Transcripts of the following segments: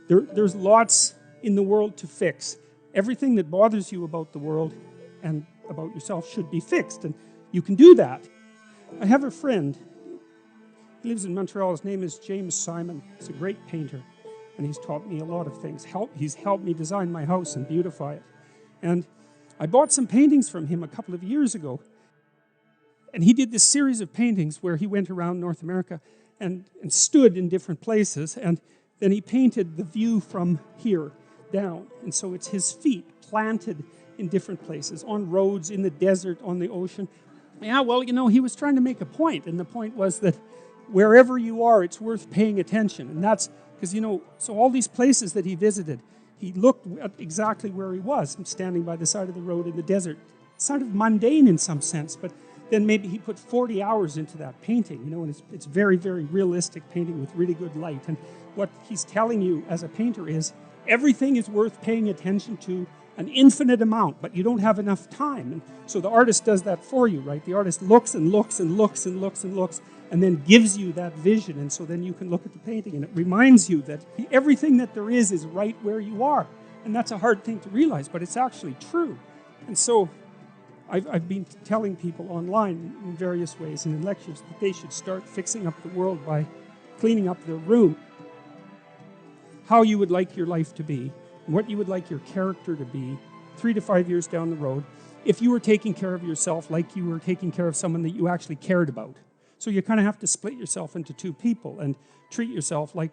There's lots in the world to fix. Everything that bothers you about the world and about yourself should be fixed, and you can do that. I have a friend. He lives in Montreal. His name is James Simon. He's a great painter, and he's taught me a lot of things. He's helped me design my house and beautify it. And I bought some paintings from him a couple of years ago, and he did this series of paintings where he went around North America and stood in different places, and then he painted the view from here down. And so it's his feet planted in different places, on roads, in the desert, on the ocean. Yeah, well, you know, he was trying to make a point, and the point was that wherever you are, it's worth paying attention. And that's because, you know, so all these places that he visited, he looked at exactly where he was, standing by the side of the road in the desert. Sort of mundane in some sense, but then maybe he put 40 hours into that painting, you know, and it's very, very realistic painting with really good light. And what he's telling you as a painter is everything is worth paying attention to an infinite amount, but you don't have enough time. And so the artist does that for you, right? The artist looks and looks and looks and looks and looks and then gives you that vision. And so then you can look at the painting and it reminds you that everything that there is right where you are. And that's a hard thing to realize, but it's actually true. And so I've been telling people online in various ways and in lectures that they should start fixing up the world by cleaning up their room. How you would like your life to be, what you would like your character to be 3 to 5 years down the road, if you were taking care of yourself like you were taking care of someone that you actually cared about. So you kind of have to split yourself into two people and treat yourself like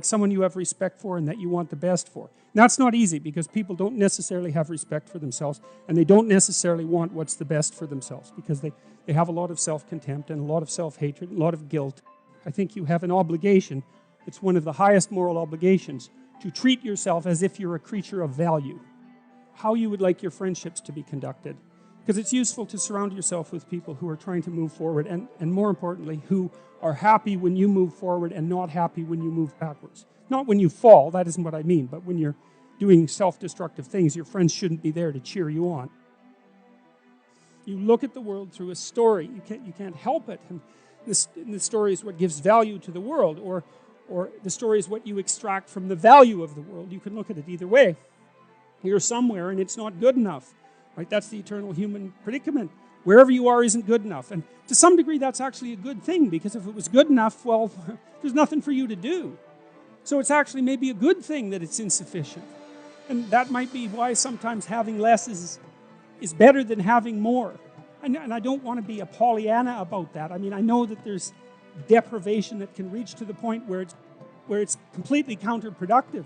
someone you have respect for and that you want the best for. Now, that's not easy because people don't necessarily have respect for themselves and they don't necessarily want what's the best for themselves because they have a lot of self-contempt and a lot of self-hatred, a lot of guilt. I think you have an obligation, it's one of the highest moral obligations, to treat yourself as if you're a creature of value. How you would like your friendships to be conducted. Because it's useful to surround yourself with people who are trying to move forward and more importantly, who are happy when you move forward and not happy when you move backwards. Not when you fall, that isn't what I mean, but when you're doing self-destructive things, your friends shouldn't be there to cheer you on. You look at the world through a story. You can't help it. And the story is what gives value to the world, or the story is what you extract from the value of the world. You can look at it either way. You're somewhere and it's not good enough. Right? That's the eternal human predicament. Wherever you are isn't good enough. And to some degree, that's actually a good thing, because if it was good enough, well, there's nothing for you to do. So it's actually maybe a good thing that it's insufficient. And that might be why sometimes having less is better than having more. And I don't want to be a Pollyanna about that. I mean, I know that there's deprivation that can reach to the point where it's completely counterproductive.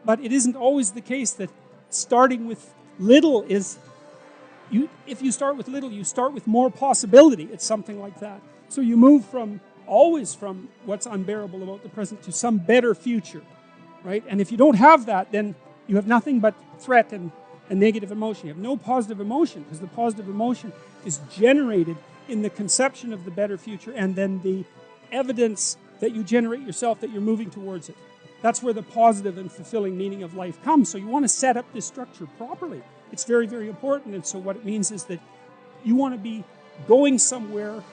But it isn't always the case that starting with little is... If you start with little, you start with more possibility. It's something like that. So you move always from what's unbearable about the present to some better future, right? And if you don't have that, then you have nothing but threat and negative emotion. You have no positive emotion, because the positive emotion is generated in the conception of the better future and then the evidence that you generate yourself that you're moving towards it. That's where the positive and fulfilling meaning of life comes. So you want to set up this structure properly. It's very, very important. And so what it means is that you want to be going somewhere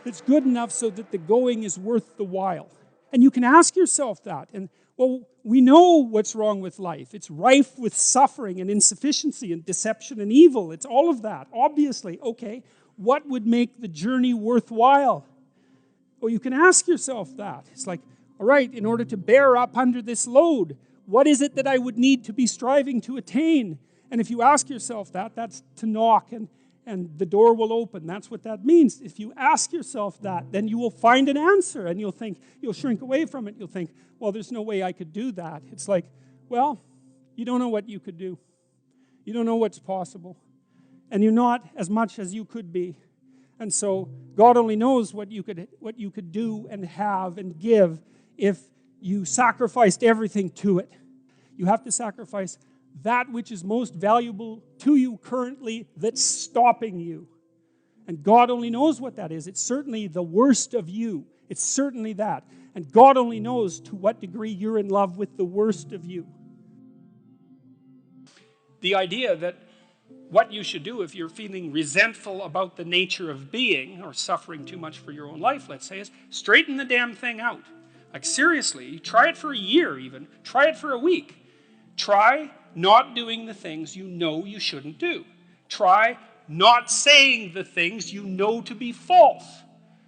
that's good enough so that the going is worth the while. And you can ask yourself that. And, well, we know what's wrong with life. It's rife with suffering and insufficiency and deception and evil. It's all of that, obviously. Okay, what would make the journey worthwhile? Well, you can ask yourself that. It's like, all right, in order to bear up under this load, what is it that I would need to be striving to attain? And if you ask yourself that, that's to knock and the door will open. That's what that means. If you ask yourself that, then you will find an answer and you'll shrink away from it. You'll think, well, there's no way I could do that. It's like, well, you don't know what you could do. You don't know what's possible. And you're not as much as you could be. And so God only knows what you could do and have and give if you sacrificed everything to it. You have to sacrifice that which is most valuable to you currently that's stopping you. And God only knows what that is. It's certainly the worst of you. It's certainly that. And God only knows to what degree you're in love with the worst of you. The idea that what you should do if you're feeling resentful about the nature of being or suffering too much for your own life, let's say, is straighten the damn thing out. Like seriously, try it for a year even. Try it for a week. Try not doing the things you know you shouldn't do. Try not saying the things you know to be false.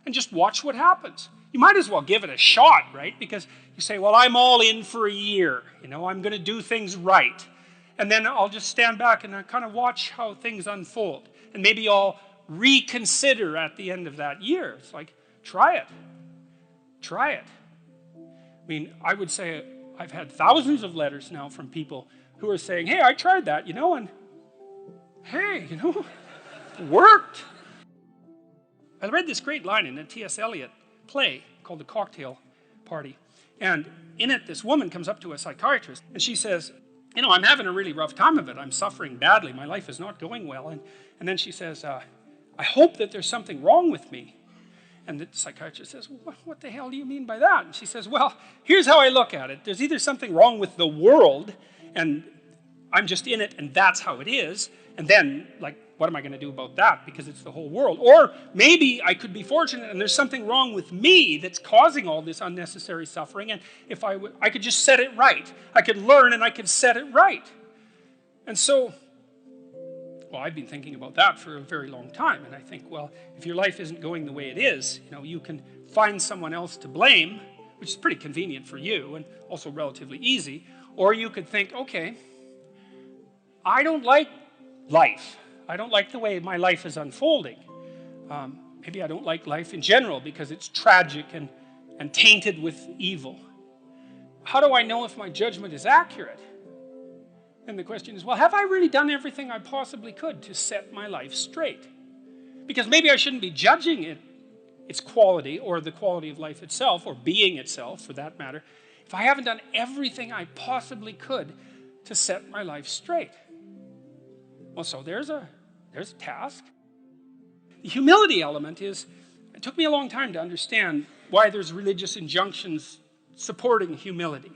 And just watch what happens. You might as well give it a shot, right? Because you say, well, I'm all in for a year. You know, I'm going to do things right. And then I'll just stand back and I kind of watch how things unfold. And maybe I'll reconsider at the end of that year. It's like, try it. Try it. I mean, I would say I've had thousands of letters now from people who are saying, hey, I tried that, you know, and hey, you know, it worked. I read this great line in a T.S. Eliot play called The Cocktail Party. And in it, this woman comes up to a psychiatrist and she says, you know, I'm having a really rough time of it. I'm suffering badly. My life is not going well. And then she says, I hope that there's something wrong with me. And the psychiatrist says, well, what the hell do you mean by that? And she says, well, here's how I look at it. There's either something wrong with the world, and I'm just in it, and that's how it is. And then, like, what am I going to do about that? Because it's the whole world. Or maybe I could be fortunate, and there's something wrong with me that's causing all this unnecessary suffering, and if I could just set it right. I could learn, and I could set it right. And so, well, I've been thinking about that for a very long time, and I think, well, if your life isn't going the way it is, you know, you can find someone else to blame, which is pretty convenient for you and also relatively easy, or you could think, okay, I don't like life. I don't like the way my life is unfolding. Maybe I don't like life in general because it's tragic and tainted with evil. How do I know if my judgment is accurate? And the question is, well, have I really done everything I possibly could to set my life straight? Because maybe I shouldn't be judging its quality or the quality of life itself or being itself, for that matter, if I haven't done everything I possibly could to set my life straight. Well, so there's a task. The humility element is, it took me a long time to understand why there's religious injunctions supporting humility.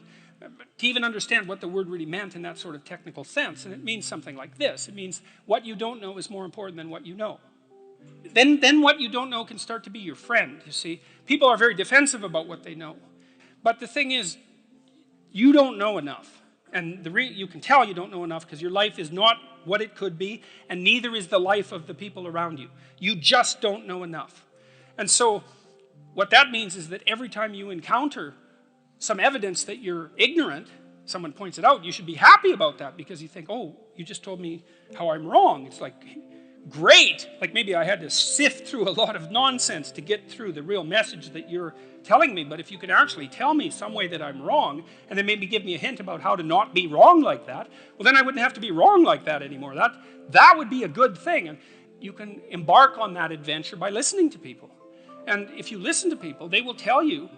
To even understand what the word really meant in that sort of technical sense. And it means something like this. It means what you don't know is more important than what you know. Then what you don't know can start to be your friend, you see. People are very defensive about what they know. But the thing is, you don't know enough. And you can tell you don't know enough because your life is not what it could be, and neither is the life of the people around you. You just don't know enough. And so what that means is that every time you encounter some evidence that you're ignorant, someone points it out, you should be happy about that because you think, oh, you just told me how I'm wrong. It's like, great. Like maybe I had to sift through a lot of nonsense to get through the real message that you're telling me, but if you could actually tell me some way that I'm wrong and then maybe give me a hint about how to not be wrong like that, well, then I wouldn't have to be wrong like that anymore. That would be a good thing. And you can embark on that adventure by listening to people. And if you listen to people, they'll tell you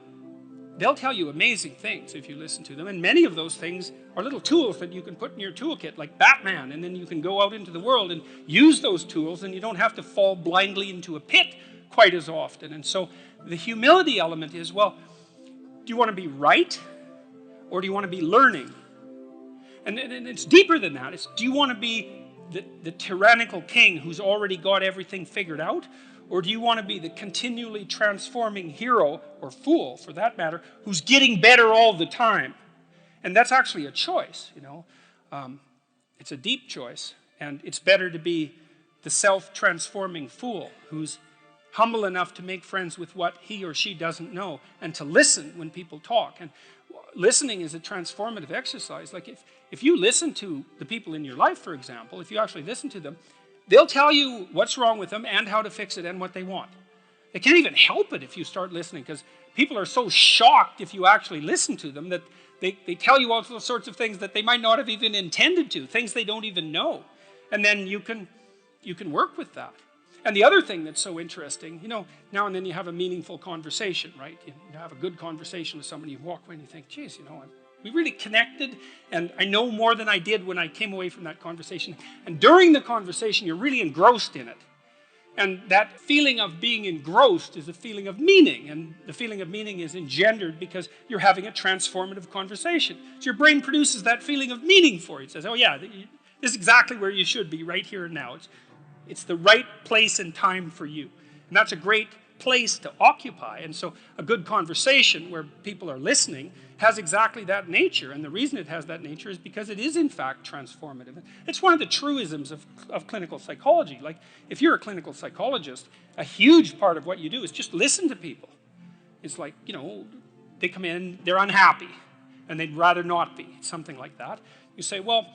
amazing things if you listen to them. And many of those things are little tools that you can put in your toolkit, like Batman, and then you can go out into the world and use those tools, and you don't have to fall blindly into a pit quite as often. And so the humility element is, well, do you want to be right, or do you want to be learning? And it's deeper than that. It's, do you want to be the tyrannical king who's already got everything figured out? Or do you want to be the continually transforming hero, or fool for that matter, who's getting better all the time? And that's actually a choice, you know. It's a deep choice. And it's better to be the self-transforming fool who's humble enough to make friends with what he or she doesn't know and to listen when people talk. And listening is a transformative exercise. Like if you listen to the people in your life, for example, if you actually listen to them, they'll tell you what's wrong with them and how to fix it and what they want. They can't even help it if you start listening, because people are so shocked if you actually listen to them that they tell you all sorts of things that they might not have even intended to, things they don't even know. And then you can work with that. And the other thing that's so interesting, you know, now and then you have a meaningful conversation, right? You have a good conversation with somebody, you walk away and you think, geez, you know, we really connected, and I know more than I did when I came away from that conversation. And during the conversation, you're really engrossed in it. And that feeling of being engrossed is a feeling of meaning. And the feeling of meaning is engendered because you're having a transformative conversation. So your brain produces that feeling of meaning for you. It says, oh yeah, this is exactly where you should be right here and now. It's the right place and time for you. And that's a great place to occupy. And so a good conversation where people are listening has exactly that nature. And the reason it has that nature is because it is in fact transformative. It's one of the truisms of clinical psychology. Like if you're a clinical psychologist, a huge part of what you do is just listen to people. It's like, you know, they come in, they're unhappy, and they'd rather not be, something like that. You say, well,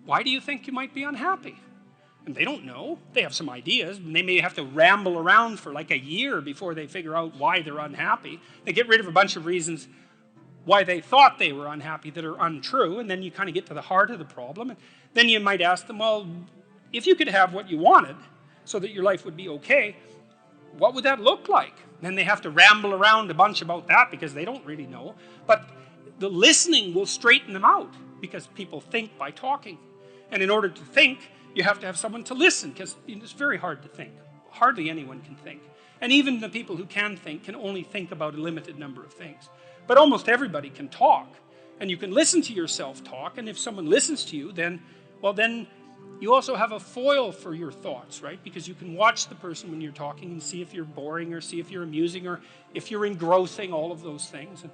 why do you think you might be unhappy? And they don't know. They have some ideas, and they may have to ramble around for like a year before they figure out why they're unhappy. They get rid of a bunch of reasons why they thought they were unhappy that are untrue, and then you kind of get to the heart of the problem. And then you might ask them, well, if you could have what you wanted so that your life would be okay, what would that look like? Then they have to ramble around a bunch about that because they don't really know. But the listening will straighten them out because people think by talking. And in order to think, you have to have someone to listen because it's very hard to think. Hardly anyone can think. And even the people who can think can only think about a limited number of things. But almost everybody can talk. And you can listen to yourself talk. And if someone listens to you, then, well, then you also have a foil for your thoughts, right? Because you can watch the person when you're talking and see if you're boring or see if you're amusing or if you're engrossing, all of those things. And